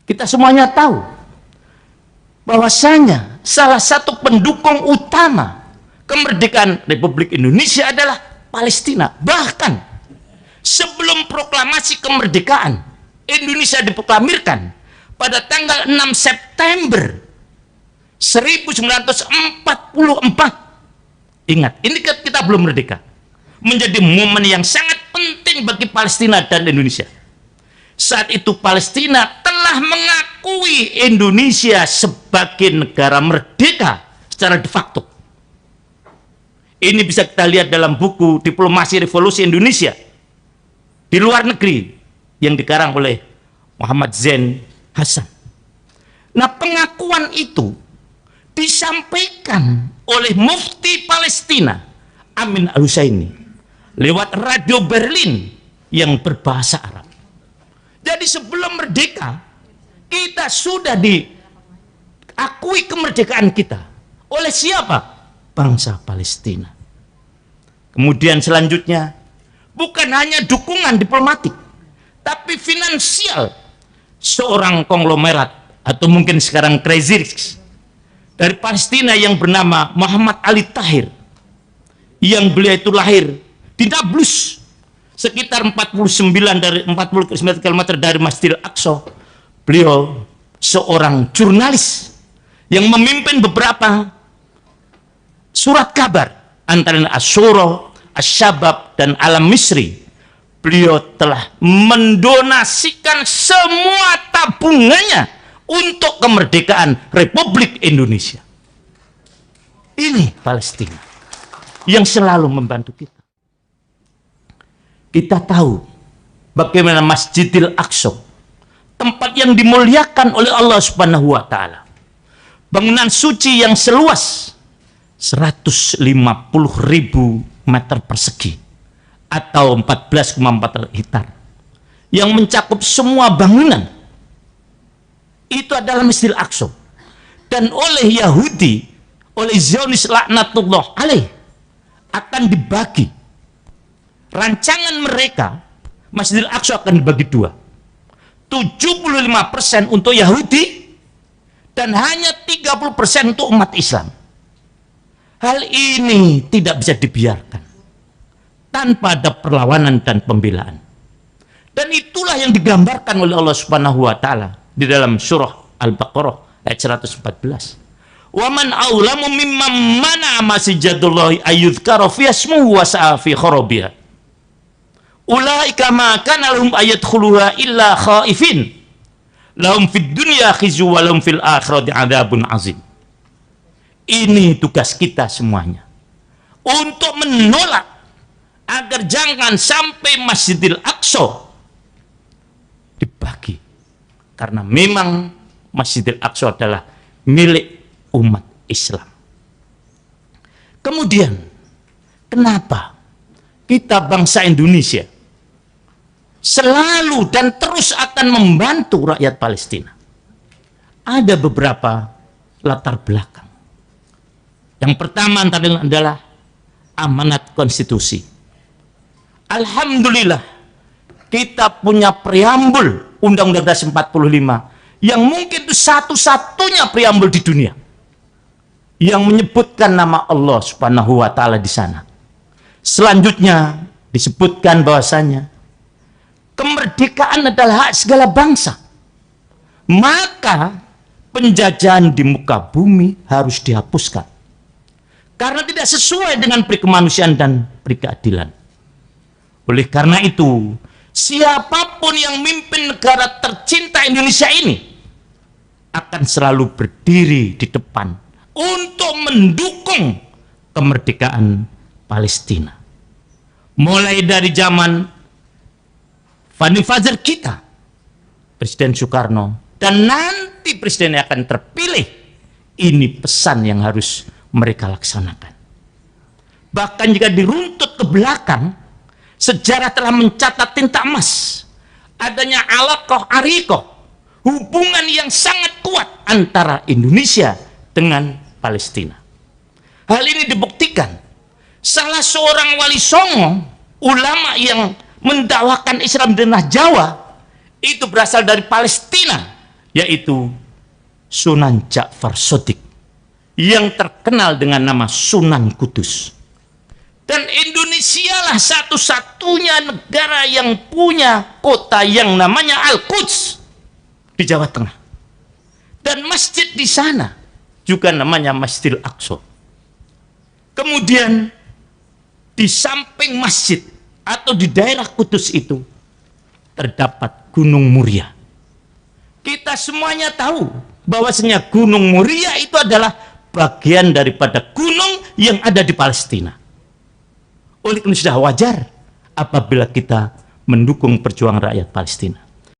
Kita semuanya tahu bahwasanya salah satu pendukung utama kemerdekaan Republik Indonesia adalah Palestina. Bahkan sebelum proklamasi kemerdekaan Indonesia diproklamirkan pada tanggal 6 September 1944. Ingat, ini kita belum merdeka. Menjadi momen yang sangat penting bagi Palestina dan Indonesia. Saat itu Palestina telah mengakui Indonesia sebagai negara merdeka secara de facto. Ini bisa kita lihat dalam buku Diplomasi Revolusi Indonesia di luar negeri yang dikarang oleh Muhammad Zain Hasan. Nah, pengakuan itu disampaikan oleh Mufti Palestina Amin Al-Husaini lewat radio Berlin yang berbahasa Arab. Jadi sebelum merdeka, kita sudah diakui kemerdekaan kita. Oleh siapa? Bangsa Palestina. Kemudian selanjutnya, bukan hanya dukungan diplomatik, tapi finansial. Seorang konglomerat, atau mungkin sekarang Crazy Rich, dari Palestina yang bernama Muhammad Ali Tahir, yang beliau itu lahir di Nablus, sekitar 49 km dari Masjidil Aqsa. Beliau seorang jurnalis yang memimpin beberapa surat kabar, antara Asyura, Asyabab, dan Alam Misri. Beliau telah mendonasikan semua tabungannya untuk kemerdekaan Republik Indonesia. Ini Palestina yang selalu membantu kita. Kita tahu bagaimana Masjidil Aqsa, tempat yang dimuliakan oleh Allah Subhanahu wa taala. Bangunan suci yang seluas 150.000 meter persegi atau 14,4 hektar yang mencakup semua bangunan. Itu adalah Masjidil Aqsa. Dan oleh Yahudi, oleh Zionis laknatullah alaih, akan dibagi. Rancangan mereka, Masjidil Aqsa akan dibagi dua. 75% untuk Yahudi dan hanya 30% untuk umat Islam. Hal ini tidak bisa dibiarkan tanpa ada perlawanan dan pembelaan. Dan itulah yang digambarkan oleh Allah Subhanahu wa taala di dalam surah Al-Baqarah ayat 114. Wa man aulamu mimman mana masjidallahi ayyuzkara fi ismuhu wa sa'a fi kharabiha. Ulaika ma kana lahum ayadkhuluha illa khaifin. Lahum fid dunya khizyu wa lahum fil akhirati adzabun azim. Ini tugas kita semuanya, untuk menolak agar jangan sampai Masjidil Aqsa dibagi, karena memang Masjidil Aqsa adalah milik umat Islam. Kemudian, kenapa kita bangsa Indonesia selalu dan terus akan membantu rakyat Palestina? Ada beberapa latar belakang. Yang pertama adalah amanat konstitusi. Alhamdulillah, kita punya preambul Undang-Undang Dasar 45 yang mungkin itu satu-satunya preambul di dunia yang menyebutkan nama Allah Subhanahu wa taala di sana. Selanjutnya disebutkan bahwasanya kemerdekaan adalah hak segala bangsa. Maka penjajahan di muka bumi harus dihapuskan, karena tidak sesuai dengan peri kemanusiaan dan peri keadilan. Oleh karena itu, siapapun yang memimpin negara tercinta Indonesia ini akan selalu berdiri di depan untuk mendukung kemerdekaan Palestina. Mulai dari zaman founding father kita, Presiden Soekarno, dan nanti presiden yang akan terpilih. Ini pesan yang harus mereka laksanakan. Bahkan jika diruntut ke belakang, sejarah telah mencatat tinta emas adanya alaqah ariqah, hubungan yang sangat kuat antara Indonesia dengan Palestina. Hal ini dibuktikan salah seorang wali songo, ulama yang mendakwakan Islam di tanah Jawa, itu berasal dari Palestina, yaitu Sunan Ja'far Shadiq yang terkenal dengan nama Sunan Kudus. Dan Indonesia lah satu-satunya negara yang punya kota yang namanya Al-Quds di Jawa Tengah. Dan masjid di sana juga namanya Masjidil Aqsa. Kemudian di samping masjid atau di daerah Kudus itu terdapat Gunung Muria. Kita semuanya tahu bahwasanya Gunung Muria itu adalah bagian daripada gunung yang ada di Palestina. Oleh karena sudah wajar apabila kita mendukung perjuangan rakyat Palestina.